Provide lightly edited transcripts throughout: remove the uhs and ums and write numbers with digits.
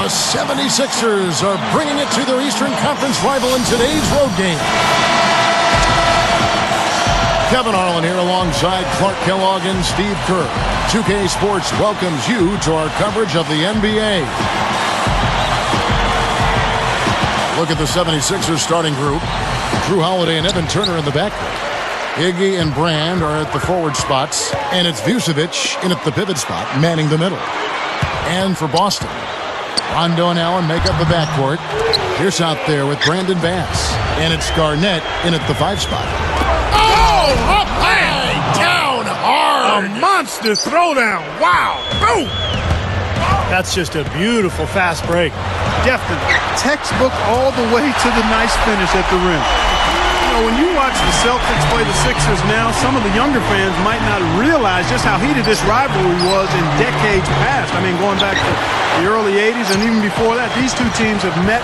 The 76ers are bringing it to their Eastern Conference rival in today's road game. Kevin Harlan here alongside Clark Kellogg and Steve Kerr. 2K Sports welcomes you to our coverage of the NBA. Look at the 76ers starting group. Drew Holiday and Evan Turner in the back. Iggy and Brand are at the forward spots. And it's Vucevic in at the pivot spot, manning the middle. And for Boston, Rondo and Allen make up the backcourt. Pierce out there with Brandon Bass. And it's Garnett in at the 5 spot. Oh, up high, down hard. A monster throwdown. Wow. Boom. That's just a beautiful fast break. Definitely. Textbook all the way to the nice finish at the rim. You know, when you watch the Celtics play the Sixers now, some of the younger fans might not realize just how heated this rivalry was in decades past. I mean, going back to the early 80s and even before that, these two teams have met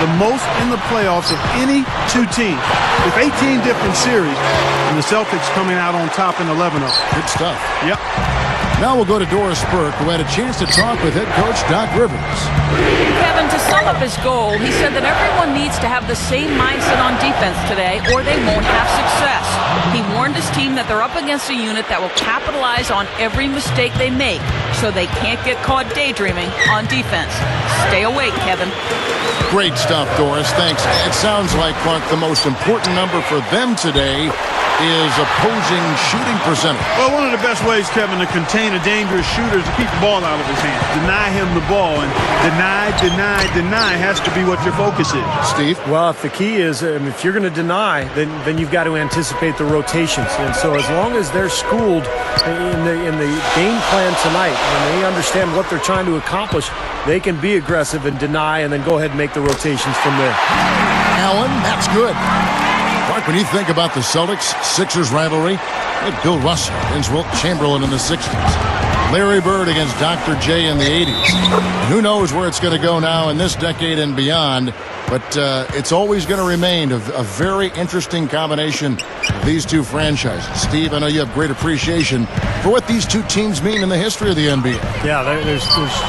the most in the playoffs of any two teams, with 18 different series, and the Celtics coming out on top in 11 of them. Good stuff. Yep. Now we'll go to Doris Burke, who had a chance to talk with head coach Doc Rivers. Kevin, to sum up his goal, he said that everyone needs to have the same mindset on defense today or they won't have success. He warned his team that they're up against a unit that will capitalize on every mistake they make so they can't get caught daydreaming on defense. Stay awake, Kevin. Great stuff, Doris. Thanks. It sounds like, Clark, the most important number for them today is opposing shooting percentage. Well, one of the best ways, Kevin, to contain a dangerous shooter is to keep the ball out of his hands. Deny him the ball, and deny has to be what your focus is. Steve? Well, if the key is, if you're going to deny, then you've got to anticipate the rotations. And so as long as they're schooled in the game plan tonight, and they understand what they're trying to accomplish, they can be aggressive and deny and then go ahead and make the rotations from there. Allen, that's good. Clark, when you think about the Celtics-Sixers rivalry, like Bill Russell against Wilt Chamberlain in the 60s, Larry Bird against Dr. J in the 80s. And who knows where it's going to go now in this decade and beyond, but it's always going to remain a very interesting combination of these two franchises. Steve, I know you have great appreciation for what these two teams mean in the history of the NBA. Yeah, there's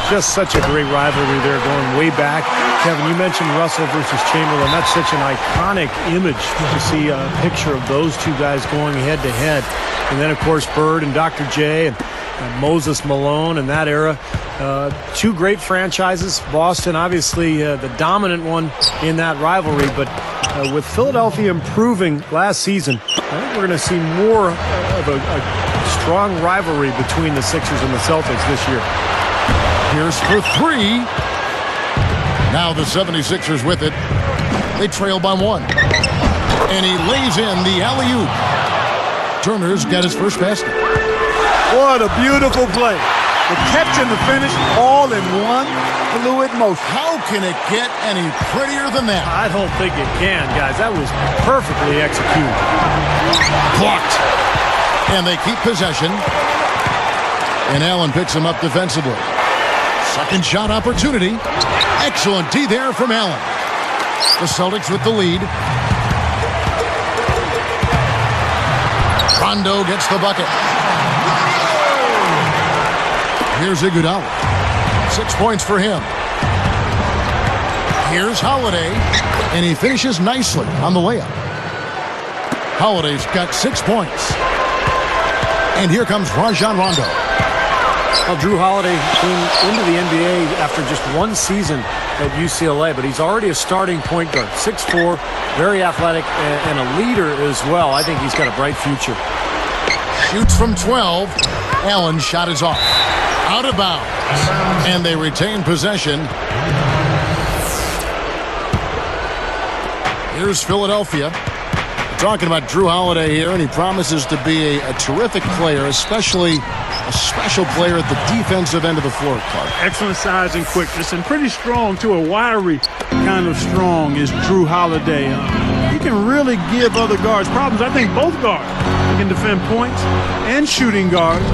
just such a great rivalry there going way back. Kevin, you mentioned Russell versus Chamberlain. That's such an iconic image to see a picture of those two guys going head-to-head. And then, of course, Bird and Dr. J and Moses Malone in that era. Two great franchises. Boston, obviously, the dominant one in that rivalry. But with Philadelphia improving last season, I think we're going to see more of a strong rivalry between the Sixers and the Celtics this year. Here's for 3. Now the 76ers with it. They trail by 1. And he lays in the alley-oop. Turner's got his first basket. What a beautiful play. The catch and the finish all in one fluid motion. How can it get any prettier than that? I don't think it can, guys. That was perfectly executed. Blocked. And they keep possession. And Allen picks him up defensively. Second shot opportunity. Excellent D there from Allen. The Celtics with the lead. Rondo gets the bucket. Here's Iguodala. 6 points for him. Here's Holiday. And he finishes nicely on the layup. Holiday's got 6 points. And here comes Rajon Rondo. Well, Drew Holiday came into the NBA after just 1 season at UCLA, but he's already a starting point guard. 6'4", very athletic, and a leader as well. I think he's got a bright future. Shoots from 12. Allen's shot is off. Out of bounds. And they retain possession. Here's Philadelphia. Talking about Drew Holiday here, and he promises to be a terrific player, especially a special player at the defensive end of the floor, Clark. Excellent size and quickness, and pretty strong, too. A wiry kind of strong is Drew Holiday. He can really give other guards problems. I think both guards can defend points and shooting guards,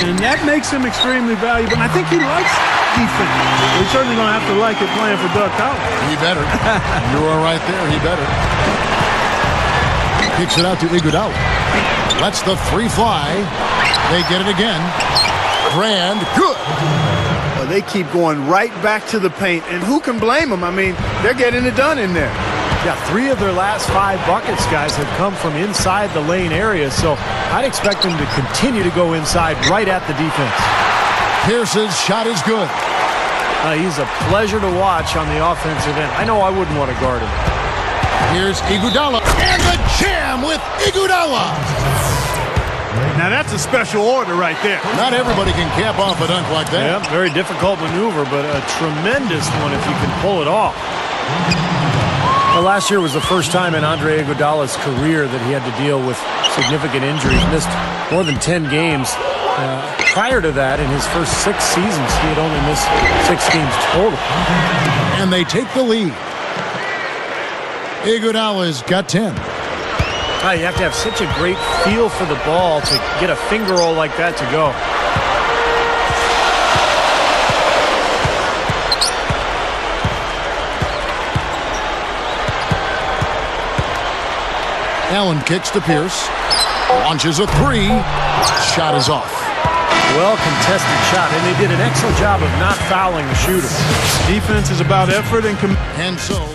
and that makes him extremely valuable. And I think he likes defense. He's certainly going to have to like it playing for Doug Collins. He better. You are right there. He better. Kicks it out to Iguodala. Lets the 3 fly. They get it again. Brand, good. Well, they keep going right back to the paint, and who can blame them? I mean, they're getting it done in there. Yeah, 3 of their last 5 buckets, guys, have come from inside the lane area, so I'd expect them to continue to go inside right at the defense. Pierce's shot is good. He's a pleasure to watch on the offensive end. I know I wouldn't want to guard him. Here's Iguodala, and the jam with Iguodala. Now that's a special order right there. Not everybody can cap off a dunk like that. Yeah, very difficult maneuver, but a tremendous one if you can pull it off. Well, last year was the first time in Andre Iguodala's career that he had to deal with significant injuries. Missed more than 10 games. Prior to that, in his first 6 seasons, he had only missed 6 games total. And they take the lead. Iguodala's got 10. You have to have such a great feel for the ball to get a finger roll like that to go. Allen kicks to Pierce. Launches a 3. Shot is off. Well contested shot, and they did an excellent job of not fouling the shooter. Defense is about effort and so,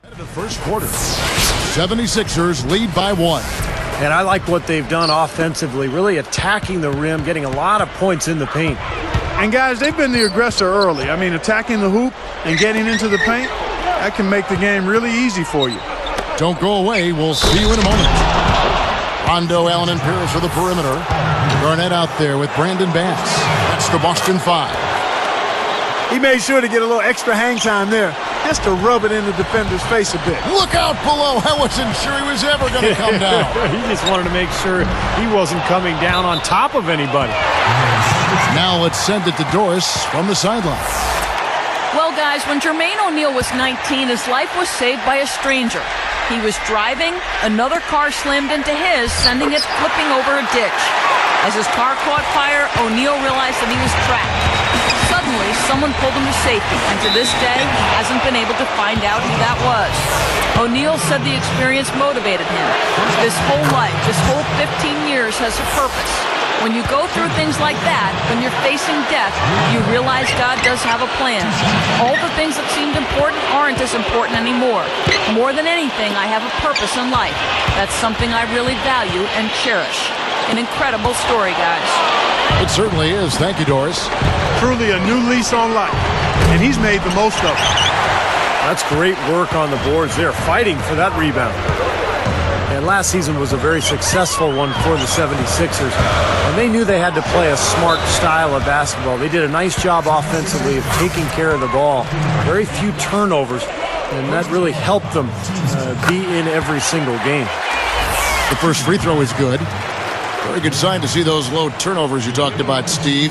at the first quarter, 76ers lead by 1. And I like what they've done offensively, really attacking the rim, getting a lot of points in the paint. And guys, they've been the aggressor early. I mean, attacking the hoop and getting into the paint, that can make the game really easy for you. Don't go away. We'll see you in a moment. Rondo, Allen, and Pierce for the perimeter. Garnett out there with Brandon Bass. That's the Boston 5. He made sure to get a little extra hang time there, just to rub it in the defender's face a bit. Look out below. I wasn't sure he was ever going to come down. He just wanted to make sure he wasn't coming down on top of anybody. Now let's send it to Doris from the sideline. Well, guys, when Jermaine O'Neal was 19, his life was saved by a stranger. He was driving, another car slammed into his, sending it flipping over a ditch. As his car caught fire, O'Neal realized that he was trapped. Suddenly, someone pulled him to safety, and to this day, he hasn't been able to find out who that was. O'Neal said the experience motivated him. This whole life, this whole 15 years has a purpose. When you go through things like that, when you're facing death, you realize God does have a plan. All the things that seemed important aren't as important anymore. More than anything, I have a purpose in life. That's something I really value and cherish. An incredible story, guys. It certainly is. Thank you, Doris. Truly a new lease on life, and he's made the most of it. That's great work on the boards. They're fighting for that rebound. And last season was a very successful one for the 76ers. And they knew they had to play a smart style of basketball. They did a nice job offensively of taking care of the ball. Very few turnovers. And that really helped them be in every single game. The first free throw is good. Very good sign to see those low turnovers you talked about, Steve.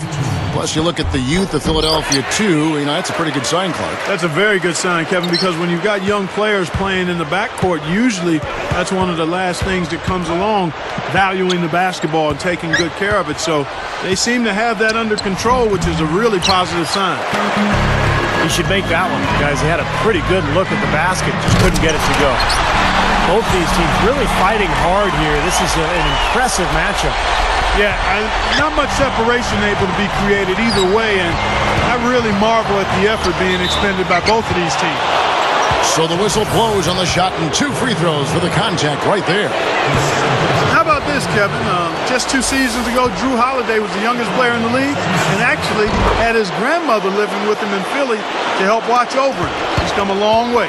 Plus, you look at the youth of Philadelphia, too. You know, that's a pretty good sign, Clark. That's a very good sign, Kevin, because when you've got young players playing in the backcourt, usually that's one of the last things that comes along, valuing the basketball and taking good care of it. So they seem to have that under control, which is a really positive sign. He should make that one, guys. He had a pretty good look at the basket, just couldn't get it to go. Both these teams really fighting hard here. This is an impressive matchup. Yeah, not much separation able to be created either way, and I really marvel at the effort being expended by both of these teams. So the whistle blows on the shot and 2 free throws for the contact right there. How about this, Kevin? Just 2 seasons ago, Drew Holiday was the youngest player in the league and actually had his grandmother living with him in Philly to help watch over him. He's come a long way.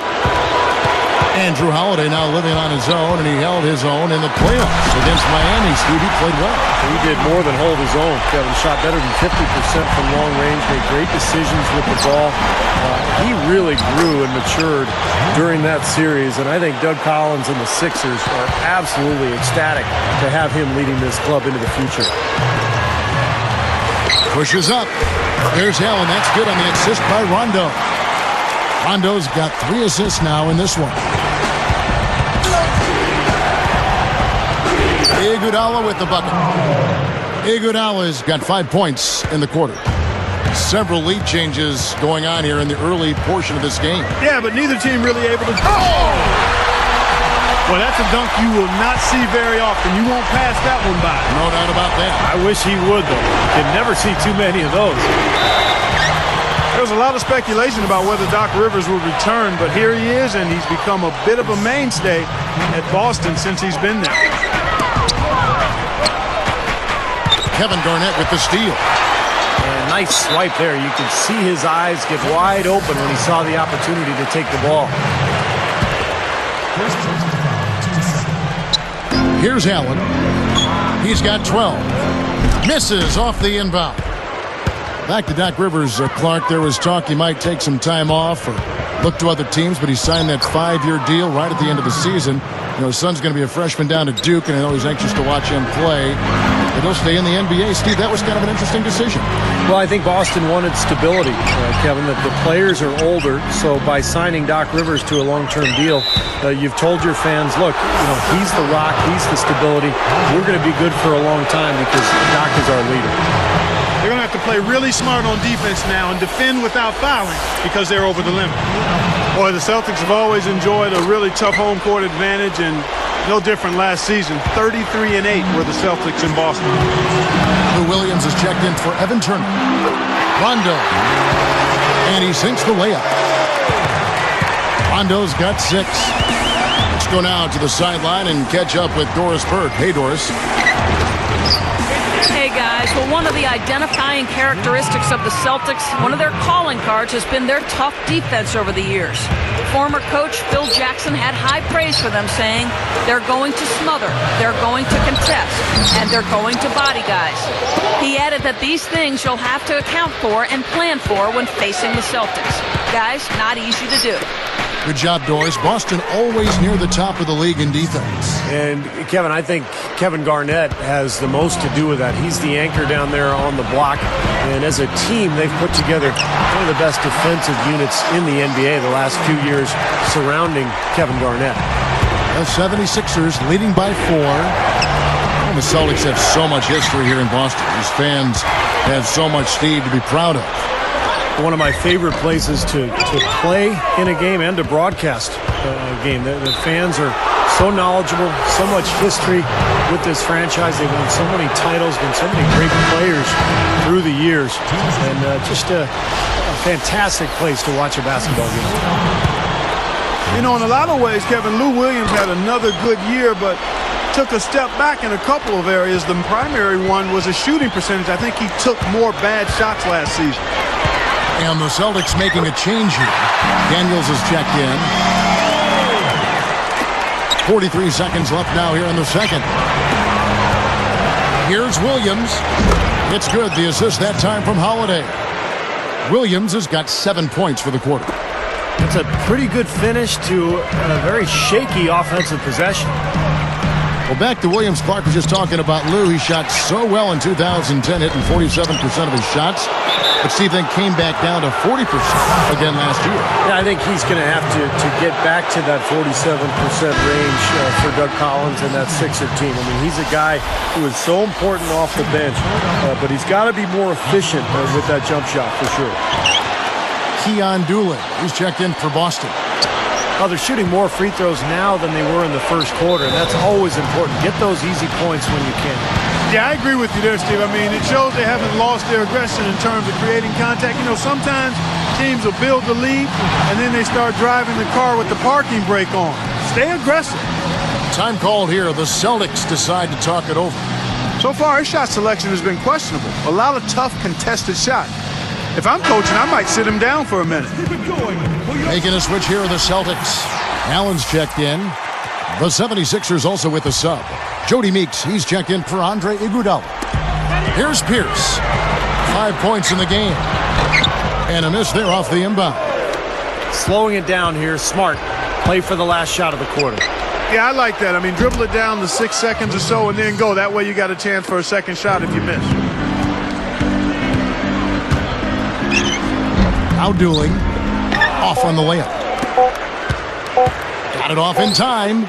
Andrew Holiday now living on his own, and he held his own in the playoffs against Miami. Steve, he played well. He did more than hold his own. Kevin shot better than 50% from long range, made great decisions with the ball. He really grew and matured during that series, and I think Doug Collins and the Sixers are absolutely ecstatic to have him leading this club into the future. Pushes up. There's Allen. That's good on the assist by Rondo. Rondo's got 3 assists now in this one. Iguodala with the bucket. Iguodala's got 5 points in the quarter. Several lead changes going on here in the early portion of this game. Yeah, but neither team really able to... Well, that's a dunk you will not see very often. You won't pass that one by. No doubt about that. I wish he would, though. You can never see too many of those. There was a lot of speculation about whether Doc Rivers would return, but here he is, and he's become a bit of a mainstay at Boston since he's been there. Kevin Garnett with the steal. And nice swipe there. You can see his eyes get wide open when he saw the opportunity to take the ball. Here's Allen. He's got 12. Misses off the inbound. Back to Doc Rivers, Clark. There was talk he might take some time off or look to other teams, but he signed that 5-year deal right at the end of the season. You know, his son's going to be a freshman down at Duke, and I know he's anxious to watch him play. But he'll stay in the NBA. Steve, that was kind of an interesting decision. Well, I think Boston wanted stability, Kevin, that the players are older. So by signing Doc Rivers to a long-term deal, you've told your fans, look, you know, he's the rock, he's the stability. We're going to be good for a long time because Doc is our leader. They're going to have to play really smart on defense now and defend without fouling because they're over the limit. Boy, the Celtics have always enjoyed a really tough home court advantage, and no different last season. 33-8 were the Celtics in Boston. Lou Williams is checked in for Evan Turner. Rondo. And he sinks the layup. Rondo's got 6. Let's go now to the sideline and catch up with Doris Burke. Hey, Doris. Hey guys, well, one of the identifying characteristics of the Celtics, one of their calling cards, has been their tough defense over the years. Former coach Phil Jackson had high praise for them, saying they're going to smother, they're going to contest, and they're going to body guys. He added that these things you'll have to account for and plan for when facing the Celtics. Guys, not easy to do. Good job, Doris. Boston always near the top of the league in defense. And, Kevin, I think Kevin Garnett has the most to do with that. He's the anchor down there on the block. And as a team, they've put together one of the best defensive units in the NBA the last few years surrounding Kevin Garnett. The 76ers leading by 4. And the Celtics have so much history here in Boston. These fans have so much, Steve, to be proud of. One of my favorite places to play in a game and to broadcast a game. The fans are so knowledgeable, so much history with this franchise. They've won so many titles, been so many great players through the years, and just a fantastic place to watch a basketball game. You know, in a lot of ways, Kevin, Lou Williams had another good year, but took a step back in a couple of areas. The primary one was a shooting percentage. I think he took more bad shots last season. And the Celtics making a change here. Daniels is checked in. 43 seconds left now here in the second. Here's Williams. It's good. The assist that time from Holiday. Williams has got 7 points for the quarter. It's a pretty good finish to a very shaky offensive possession. Well, back to Williams. Clark was just talking about Lou. He shot so well in 2010, hitting 47% of his shots. But Steve then came back down to 40% again last year. Yeah, I think he's going to have to get back to that 47% range for Doug Collins and that Sixer team. I mean, he's a guy who is so important off the bench, but he's got to be more efficient with that jump shot for sure. Keon Doolin, he's checked in for Boston. Well, they're shooting more free throws now than they were in the first quarter, and that's always important. Get those easy points when you can. Yeah, I agree with you there, Steve. I mean, it shows they haven't lost their aggression in terms of creating contact. You know, sometimes teams will build the lead, and then they start driving the car with the parking brake on. Stay aggressive. Time called here. The Celtics decide to talk it over. So far, his shot selection has been questionable. A lot of tough, contested shots. If I'm coaching, I might sit him down for a minute. Making a switch here are the Celtics. Allen's checked in. The 76ers also with a sub. Jody Meeks, he's checked in for Andre Iguodala. Here's Pierce. 5 points in the game. And a miss there off the inbound. Slowing it down here, smart. Play for the last shot of the quarter. Yeah, I like that. I mean, dribble it down to 6 seconds or so and then go. That way you got a chance for a second shot if you miss. Now Doolin. Off on the layup. Got it off in time.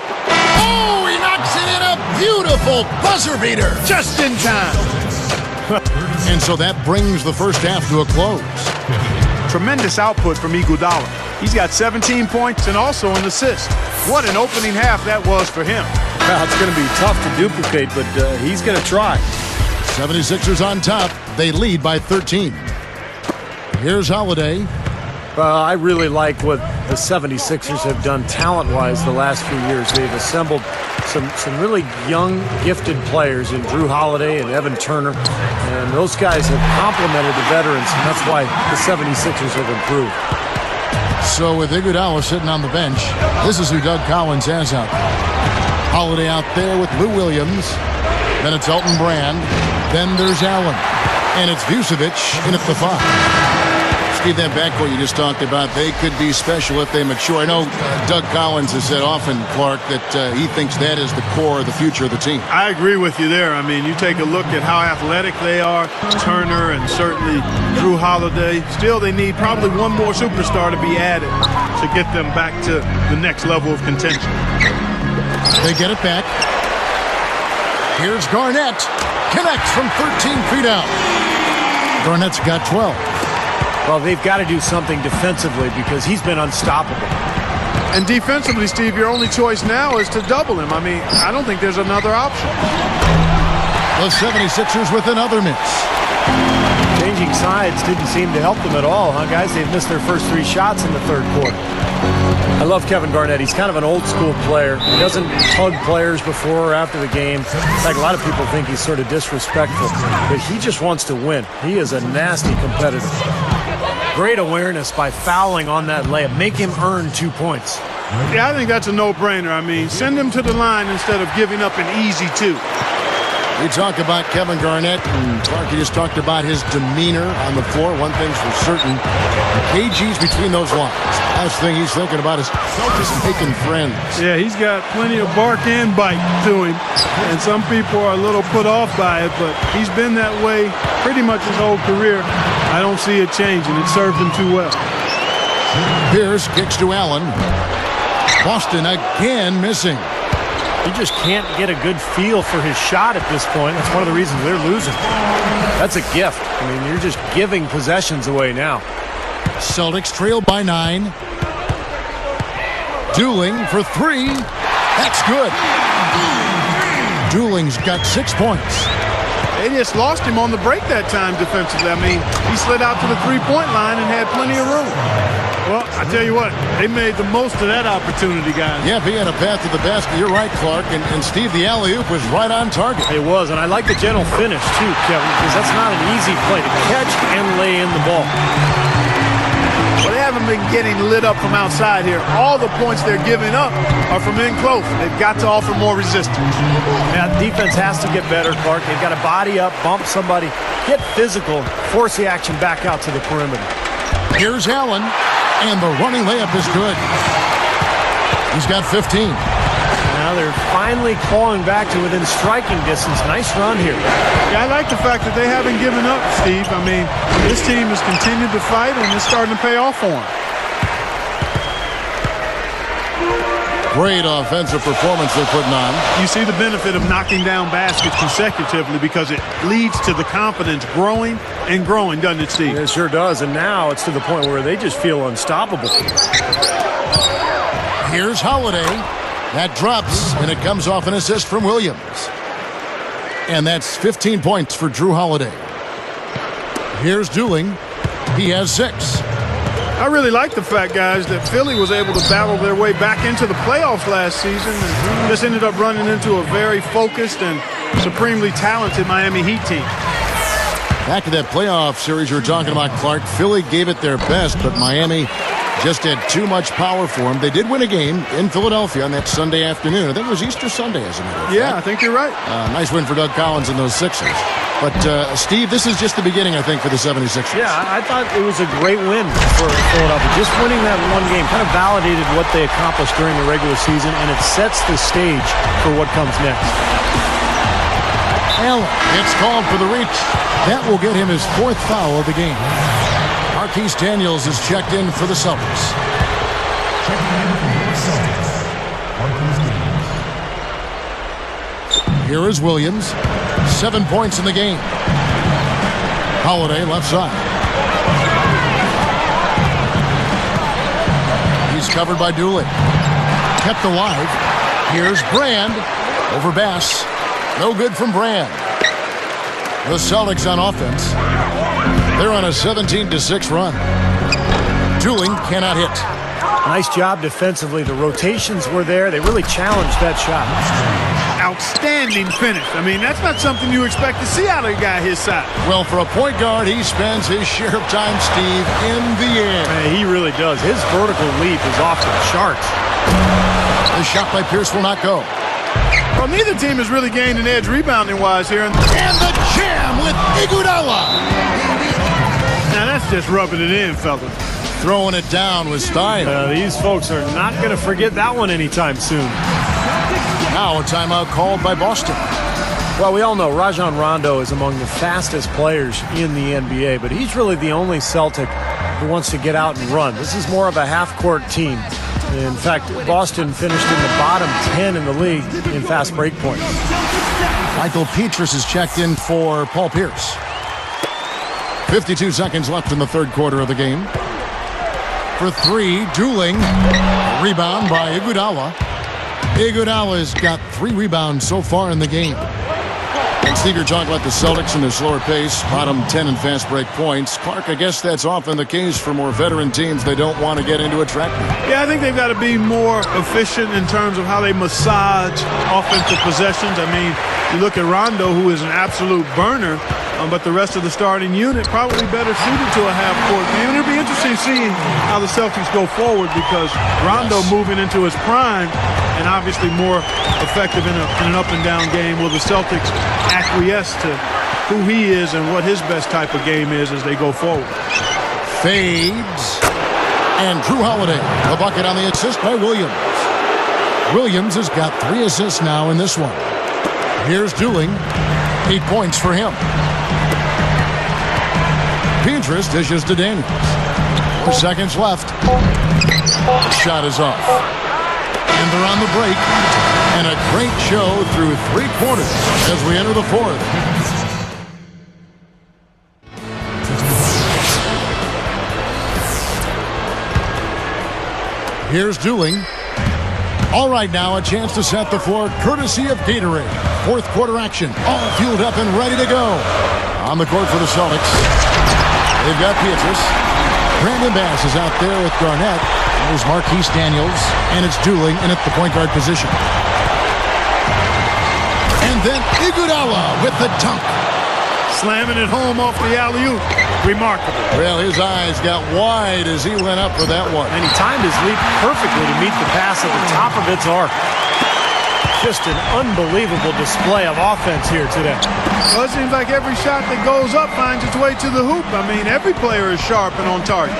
Oh, he knocks it in. A beautiful buzzer beater. Just in time. And so that brings the first half to a close. Tremendous output from Iguodala. He's got 17 points and also an assist. What an opening half that was for him. Well, it's going to be tough to duplicate, but he's going to try. 76ers on top. They lead by 13. Here's Holiday. I really like what the 76ers have done talent-wise the last few years. They've assembled some really young, gifted players in Drew Holiday and Evan Turner. And those guys have complemented the veterans, and that's why the 76ers have improved. So with Iguodala sitting on the bench, this is who Doug Collins has out there. Holiday out there with Lou Williams. Then it's Elton Brand. Then there's Allen. And it's Vucevic in at the 5. Steve, that backcourt you just talked about, they could be special if they mature. I know Doug Collins has said often, Clark, that he thinks that is the core of the future of the team. I agree with you there. I mean, you take a look at how athletic they are, Turner and certainly Drew Holiday. Still, they need probably one more superstar to be added to get them back to the next level of contention. They get it back. Here's Garnett. Connects from 13 feet out. Garnett's got 12. Well, they've got to do something defensively because he's been unstoppable. And defensively, Steve, your only choice now is to double him. I mean, I don't think there's another option. The 76ers with another miss. Changing sides didn't seem to help them at all, huh, guys? They've missed their first 3 shots in the third quarter. I love Kevin Garnett. He's kind of an old-school player. He doesn't hug players before or after the game. In fact, a lot of people think he's sort of disrespectful, but he just wants to win. He is a nasty competitor. Great awareness by fouling on that layup. Make him earn 2 points. Yeah, I think that's a no-brainer. I mean, send him to the line instead of giving up an easy 2. We talk about Kevin Garnett, and Clark, you just talked about his demeanor on the floor. One thing's for certain, the KG's between those lines. Last thing he's thinking about is just making friends. Yeah, he's got plenty of bark and bite to him, and some people are a little put off by it, but he's been that way pretty much his whole career. I don't see it changing. It served him too well. Pierce kicks to Allen. Boston again missing. He just can't get a good feel for his shot at this point. That's one of the reasons they're losing. That's a gift. I mean, you're just giving possessions away now. Celtics trail by 9. Dooling for 3. That's good. Dooling's got 6 points. They just lost him on the break that time defensively. I mean, he slid out to the three-point line and had plenty of room. Well, I tell you what, they made the most of that opportunity, guys. Yeah, he had a path to the basket. You're right, Clark. And Steve, the alley-oop was right on target. It was, and I like the gentle finish, too, Kevin, because that's not an easy play to catch and lay in the ball. Well, they haven't been getting lit up from outside here. All the points they're giving up are from in close. They've got to offer more resistance. Yeah, defense has to get better, Clark. They've got to body up, bump somebody, get physical, force the action back out to the perimeter. Here's Allen, and the running layup is good. He's got 15. Now they're finally clawing back to within striking distance. Nice run here. Yeah, I like the fact that they haven't given up, Steve. I mean, this team has continued to fight, and it's starting to pay off for them. Great offensive performance they're putting on. You see the benefit of knocking down baskets consecutively because it leads to the confidence growing and growing, doesn't it, Steve? It sure does, and now it's to the point where they just feel unstoppable. Here's Holiday. That drops, and it comes off an assist from Williams. And that's 15 points for Drew Holiday. Here's Dooling. He has 6. I really like the fact, guys, that Philly was able to battle their way back into the playoffs last season and just ended up running into a very focused and supremely talented Miami Heat team. Back to that playoff series you were talking about, Clark. Philly gave it their best, but Miami just had too much power for them. They did win a game in Philadelphia on that Sunday afternoon. I think it was Easter Sunday, as a matter of fact. Yeah, I think you're right. Nice win for Doug Collins and those Sixers. But, Steve, this is just the beginning, I think, for the 76ers. Yeah, I thought it was a great win for Philadelphia. Just winning that one game kind of validated what they accomplished during the regular season, and it sets the stage for what comes next. Allen gets called for the reach. That will get him his 4th foul of the game. Marquise Daniels is checked in for the Celtics. Here is Williams. 7 points in the game. Holiday left side. He's covered by Dooley. Kept alive. Here's Brand over Bass. No good from Brand. The Celtics on offense. They're on a 17-6 run. Dooling cannot hit. Nice job defensively. The rotations were there. They really challenged that shot. Outstanding finish. I mean, that's not something you expect to see out of a guy his size. Well, for a point guard, he spends his share of time, Steve, in the air. Man, he really does. His vertical leap is off the charts. The shot by Pierce will not go. Well, neither team has really gained an edge rebounding-wise here. And the jam with Iguodala. Now, that's just rubbing it in, fellas. Throwing it down with style. These folks are not going to forget that one anytime soon. Now a timeout called by Boston. Well, we all know Rajon Rondo is among the fastest players in the NBA, but he's really the only Celtic who wants to get out and run. This is more of a half-court team. In fact, Boston finished in the bottom 10 in the league in fast break points. Michael Petrus is checked in for Paul Pierce. 52 seconds left in the third quarter of the game. For three, Dooling. Rebound by Iguodala. Iguodala's got 3 rebounds so far in the game. And Steve, you're talking about the Celtics and their slower pace, bottom 10 in fast break points. Clark, I guess that's often the case for more veteran teams. They don't want to get into a track meet. Yeah, I think they've got to be more efficient in terms of how they massage offensive possessions. I mean, you look at Rondo, who is an absolute burner, but the rest of the starting unit probably better suited to a half-court game. And it'll be interesting seeing how the Celtics go forward because Rondo moving into his prime and obviously more effective in an up-and-down game. Will the Celtics acquiesce to who he is and what his best type of game is as they go forward? Fades. And Drew Holiday, the bucket on the assist by Williams. Williams has got 3 assists now in this one. Here's Dooling. 8 points for him. Petrus dishes to Daniels. 4 seconds left. The shot is off. And they're on the break. And a great show through 3 quarters as we enter the fourth. Here's Dooling. All right, now a chance to set the floor courtesy of Gatorade. Fourth quarter action. All fueled up and ready to go. On the court for the Celtics. They've got Petrus. Brandon Bass is out there with Garnett. There's Marquise Daniels. And it's Dooling in at the point guard position. And then Iguodala with the dunk. Slamming it home off the alley-oop. Remarkable. Well, his eyes got wide as he went up for that one. And he timed his leap perfectly to meet the pass at the top of its arc. Just an unbelievable display of offense here today. Well, it seems like every shot that goes up finds its way to the hoop. I mean, every player is sharp and on target.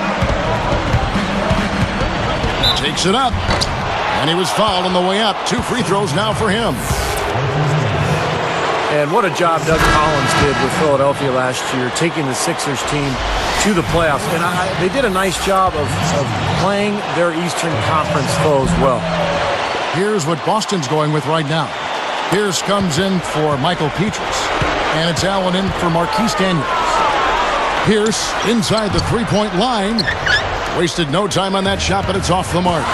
Takes it up. And he was fouled on the way up. 2 free throws now for him. And what a job Doug Collins did with Philadelphia last year, taking the Sixers team to the playoffs. And they did a nice job of playing their Eastern Conference foes well. Here's what Boston's going with right now. Pierce comes in for Michael Petrus. And it's Allen in for Marquise Daniels. Pierce inside the three-point line. Wasted no time on that shot, but it's off the mark.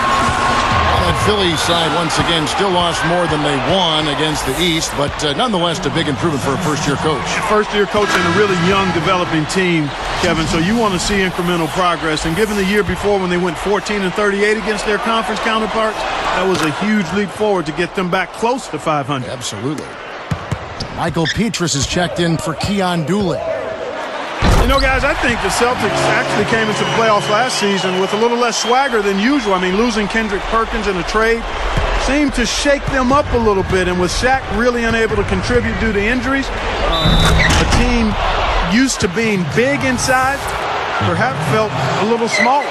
That Philly side, once again, still lost more than they won against the East, but nonetheless, a big improvement for a first-year coach. First-year coach and a really young, developing team, Kevin, so you want to see incremental progress. And given the year before when they went 14-38 against their conference counterparts, that was a huge leap forward to get them back close to 500. Absolutely. Michael Petrus is checked in for Keon Dooling. You know, guys, I think the Celtics actually came into the playoffs last season with a little less swagger than usual. I mean, losing Kendrick Perkins in a trade seemed to shake them up a little bit. And with Shaq really unable to contribute due to injuries, a team used to being big inside perhaps felt a little smaller.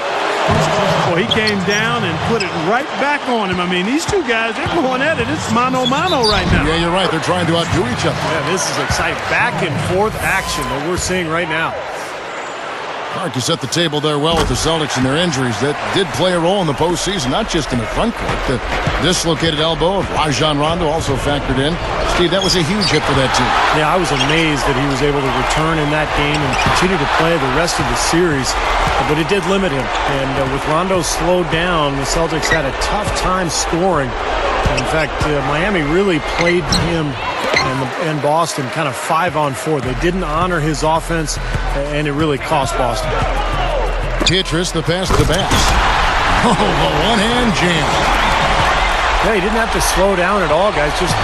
Well, he came down and put it right back on him. I mean, these two guys, they're going at it. It's mano-mano right now. Yeah, you're right. They're trying to outdo each other. Yeah, this is exciting. Back and forth action that we're seeing right now. Clark, you set the table there well with the Celtics and their injuries. That did play a role in the postseason, not just in the front court. The dislocated elbow of Rajon Rondo also factored in. Steve, that was a huge hit for that team. Yeah, I was amazed that he was able to return in that game and continue to play the rest of the series. But it did limit him. And with Rondo slowed down, the Celtics had a tough time scoring. In fact, Miami really played him and Boston kind of 5-on-4. They didn't honor his offense, and it really cost Boston. Pietrus, the pass to Bass. Oh, a one-hand jam. Yeah, he didn't have to slow down at all, guys. Just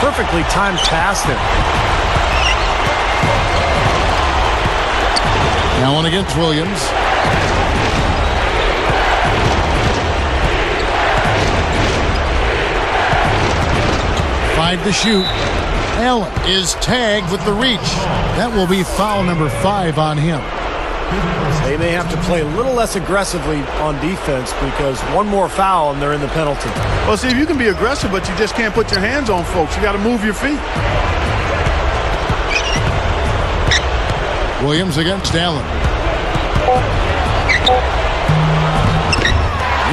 perfectly timed pass there. Allen against Williams. To shoot. Allen is tagged with the reach. That will be foul number 5 on him. They may have to play a little less aggressively on defense because one more foul and they're in the penalty. Well, see, you can be aggressive, but you just can't put your hands on folks. You got to move your feet. Williams against Allen.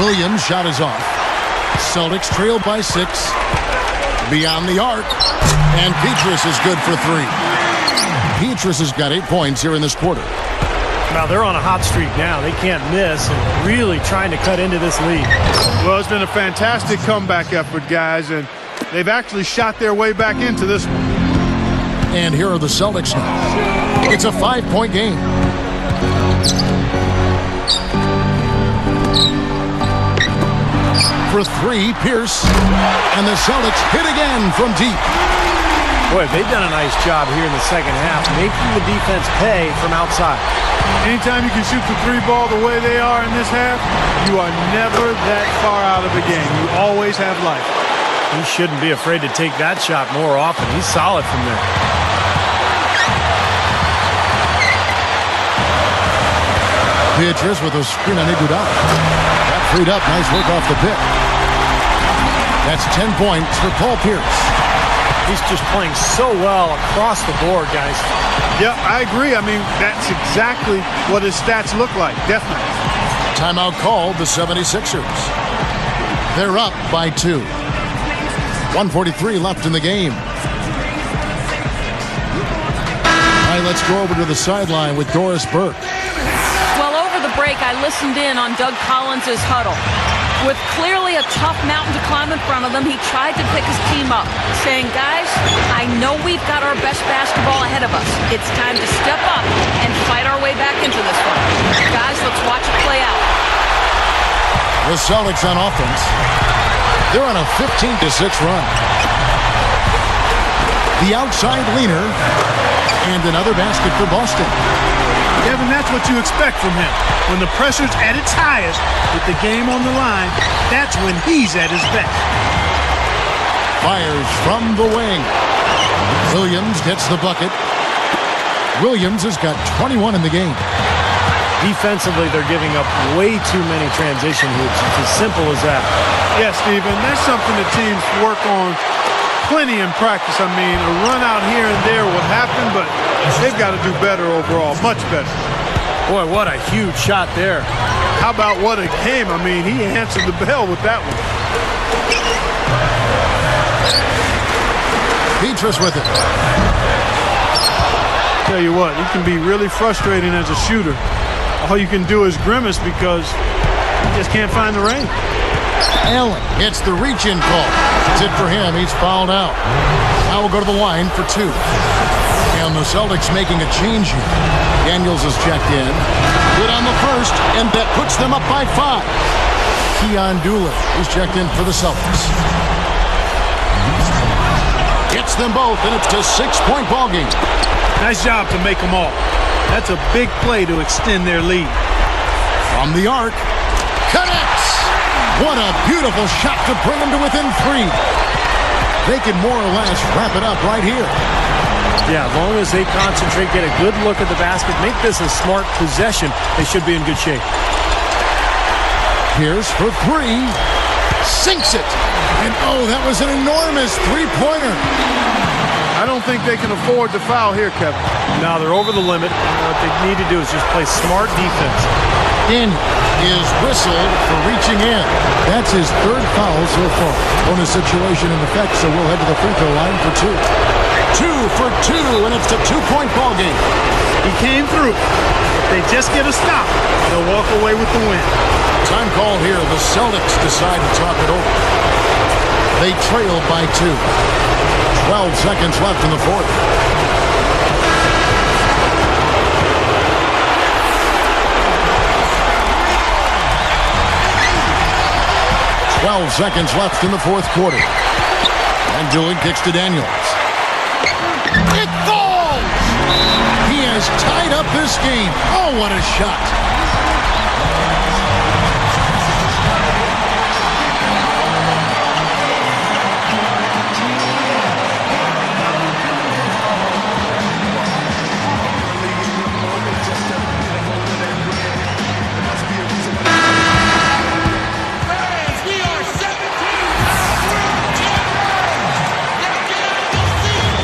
Williams' shot is off. Celtics trail by 6. Beyond the arc, and Pietrus is good for 3. Pietrus has got 8 points here in this quarter. Now they're on a hot streak now. They can't miss and really trying to cut into this lead. Well, it's been a fantastic comeback effort, guys, and they've actually shot their way back into this one. And here are the Celtics now. It's a 5-point game. For 3, Pierce, and the Celtics hit again from deep. Boy, they've done a nice job here in the second half, making the defense pay from outside. Anytime you can shoot the 3 ball the way they are in this half, you are never that far out of the game. You always have life. He shouldn't be afraid to take that shot more often. He's solid from there. Pietrus with a screen on Iguodala. Got freed up. Nice work off the pick. That's 10 points for Paul Pierce. He's just playing so well across the board, guys. Yeah, I agree. I mean, that's exactly what his stats look like. Definitely. Timeout called the 76ers. They're up by 2. 1:43 left in the game. All right, let's go over to the sideline with Doris Burke. Well, over the break, I listened in on Doug Collins' huddle. With clearly a tough mountain to climb in front of them, he tried to pick his team up, saying, guys, I know we've got our best basketball ahead of us. It's time to step up and fight our way back into this one. Guys, let's watch it play out. The Celtics on offense. They're on a 15-6 run. The outside leaner, and another basket for Boston. Kevin, that's what you expect from him. When the pressure's at its highest, with the game on the line, that's when he's at his best. Fires from the wing. Williams gets the bucket. Williams has got 21 in the game. Defensively, they're giving up way too many transition hoops. It's as simple as that. Yes, Stephen, that's something the teams work on plenty in practice. I mean, a run out here and there will happen, but they've got to do better overall, much better. Boy, what a huge shot there. How about what a game? I mean, he answered the bell with that one. Pietrus with it. Tell you what, he can be really frustrating as a shooter. All you can do is grimace because you just can't find the range. Allen gets the reach-in call. That's it for him. He's fouled out. Now we'll go to the line for 2. And the Celtics making a change here. Daniels is checked in. Good on the first, and that puts them up by 5. Keon Doolin is checked in for the Celtics. Gets them both, and it's a 6-point ball game. Nice job to make them all. That's a big play to extend their lead. From the arc, connects. What a beautiful shot to bring them to within 3. They can more or less wrap it up right here. Yeah, as long as they concentrate, get a good look at the basket, make this a smart possession, they should be in good shape. Pierce for 3. Sinks it. And oh, that was an enormous 3-pointer. I I don't think they can afford to foul here, Kevin. Now they're over the limit. What they need to do is just play smart defense. In is whistled for reaching in. That's his third foul so far. Bonus situation in effect, so we'll head to the free throw line for 2. 2 for 2, and it's a 2-point ball game. He came through. If they just get a stop, they'll walk away with the win. Time called here. The Celtics decide to talk it over. They trail by 2. 12 seconds left in the fourth. Seconds left in the fourth quarter. And Dooley kicks to Daniels. It falls! He has tied up this game. Oh, what a shot.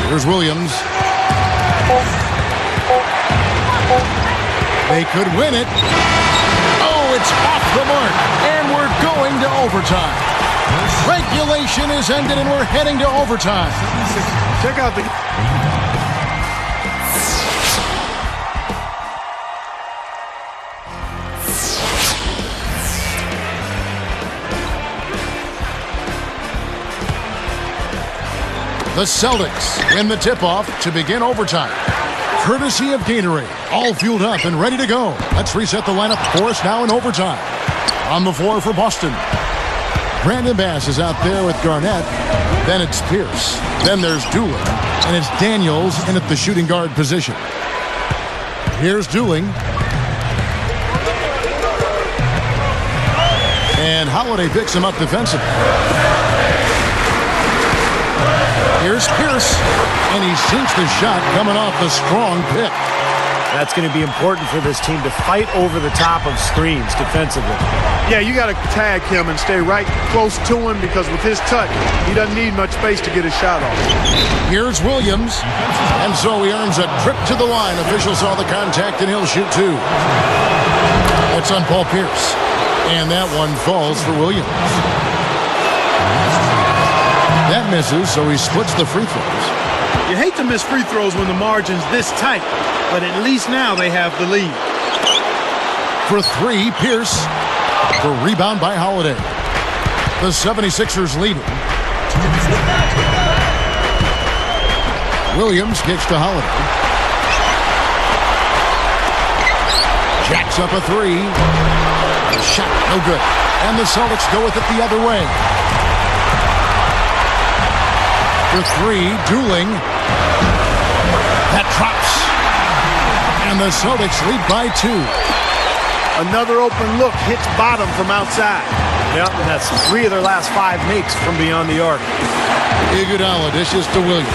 Here's Williams. They could win it. Oh, it's off the mark. And we're going to overtime. Regulation is ended and we're heading to overtime. Check out the... The Celtics win the tip-off to begin overtime. Courtesy of Gatorade, all fueled up and ready to go. Let's reset the lineup for us now in overtime. On the floor for Boston, Brandon Bass is out there with Garnett. Then it's Pierce. Then there's Dooley. And it's Daniels in at the shooting guard position. Here's Dooley. And Holiday picks him up defensively. Here's Pierce, and he sinks the shot coming off the strong pick. That's going to be important for this team to fight over the top of screens defensively. Yeah, you got to tag him and stay right close to him because with his touch, he doesn't need much space to get his shot off. Here's Williams, and so he earns a trip to the line. Official saw the contact, and he'll shoot 2. That's on Paul Pierce, and that one falls for Williams. That misses, so he splits the free throws. You hate to miss free throws when the margin's this tight, but at least now they have the lead. For 3, Pierce. For rebound by Holiday. The 76ers leading. Williams kicks to Holiday. Jacks up a 3. Shot, no good. And the Celtics go with it the other way. For 3, Dooling. That drops. And the Celtics lead by 2. Another open look hits bottom from outside. Yep, and that's 3 of their last 5 makes from beyond the arc. Iguodala dishes to Williams.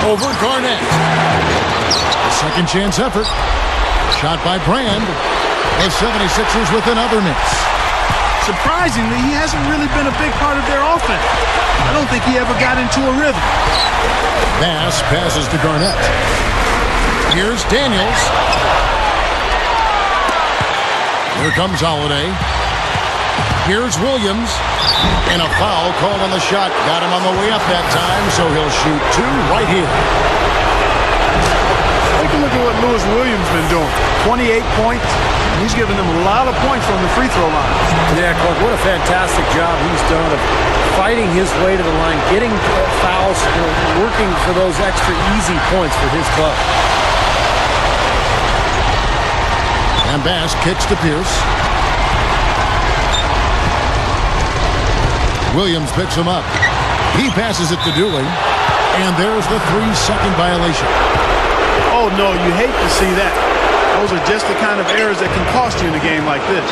Over Garnett. A second chance effort. Shot by Brand. The 76ers with another miss. Surprisingly, he hasn't really been a big part of their offense. I don't think he ever got into a rhythm. Bass passes to Garnett. Here's Daniels. Here comes Holiday. Here's Williams. And a foul called on the shot. Got him on the way up that time, so he'll shoot 2 right here. Take a look at what Lewis Williams been doing. 28 points. He's given them a lot of points from the free throw line. Yeah, Clark, what a fantastic job he's done of fighting his way to the line, getting fouls, working for those extra easy points for his club. And Bass kicks to Pierce. Williams picks him up. He passes it to Dooley. And there's the 3-second violation. Oh, no, you hate to see that. Those are just the kind of errors that can cost you in a game like this.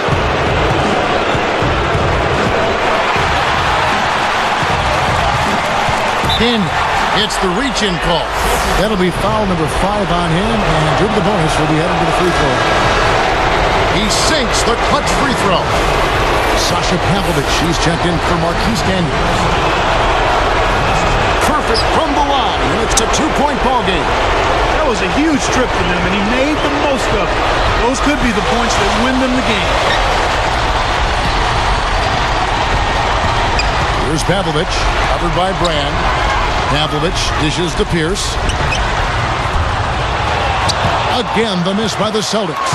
It's the reach-in call. That'll be foul number 5 on him, and due to the bonus, will be heading to the free throw. He sinks the clutch free throw. Sasha Pavlovich, she's checked in for Marquise Daniels. Perfect from the line, and it's to ball game. That was a huge trip for them, and he made the most of it. Those could be the points that win them the game. Here's Pavlovich, covered by Brand. Pavlovich dishes to Pierce. Again, the miss by the Celtics.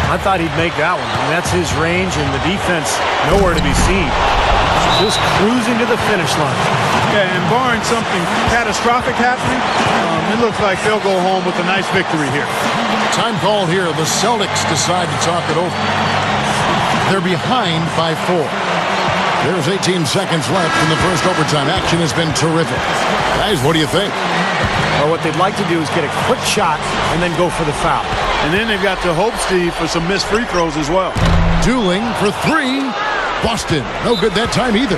I thought he'd make that one. I mean, that's his range, and the defense nowhere to be seen. Just cruising to the finish line. Yeah, and barring something catastrophic happening, it looks like they'll go home with a nice victory here. Time called here. The Celtics decide to talk it over. They're behind by 4. There's 18 seconds left in the first overtime. Action has been terrific. Guys, what do you think? Well, what they'd like to do is get a quick shot and then go for the foul. And then they've got to hope, Steve, for some missed free throws as well. Dueling for 3. Boston, no good that time either.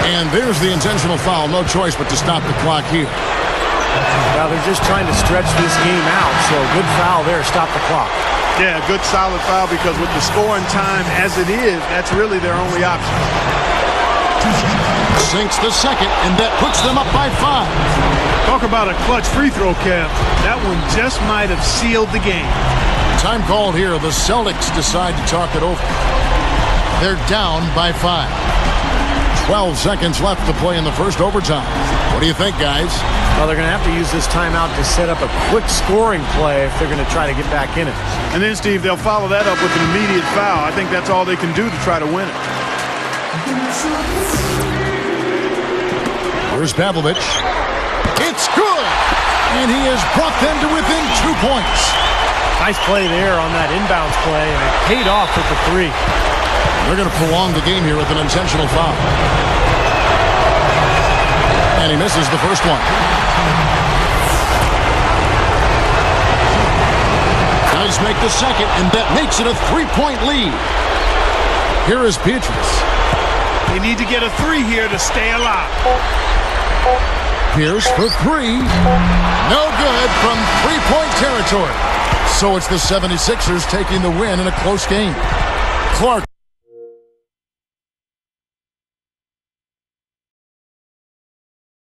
And there's the intentional foul. No choice but to stop the clock here. Well, they're just trying to stretch this game out, so good foul there. Stop the clock. Yeah, good solid foul, because with the scoring time as it is, that's really their only option. Sinks the second, and that puts them up by 5. Talk about a clutch free throw, Kev. That one just might have sealed the game. Time called here. The Celtics decide to talk it over. They're down by 5. 12 seconds left to play in the first overtime. What do you think, guys? Well, they're going to have to use this timeout to set up a quick scoring play if they're going to try to get back in it. And then, Steve, they'll follow that up with an immediate foul. I think that's all they can do to try to win it. Here's Pavlovich. It's good! And he has brought them to within 2 points. Nice play there on that inbounds play, and it paid off with the 3. They're going to prolong the game here with an intentional foul. And he misses the first one. Does make the second, and that makes it a 3-point lead. Here is Beatrice. They need to get a 3 here to stay alive. Pierce for 3. No good from 3-point territory. So it's the 76ers taking the win in a close game. Clark.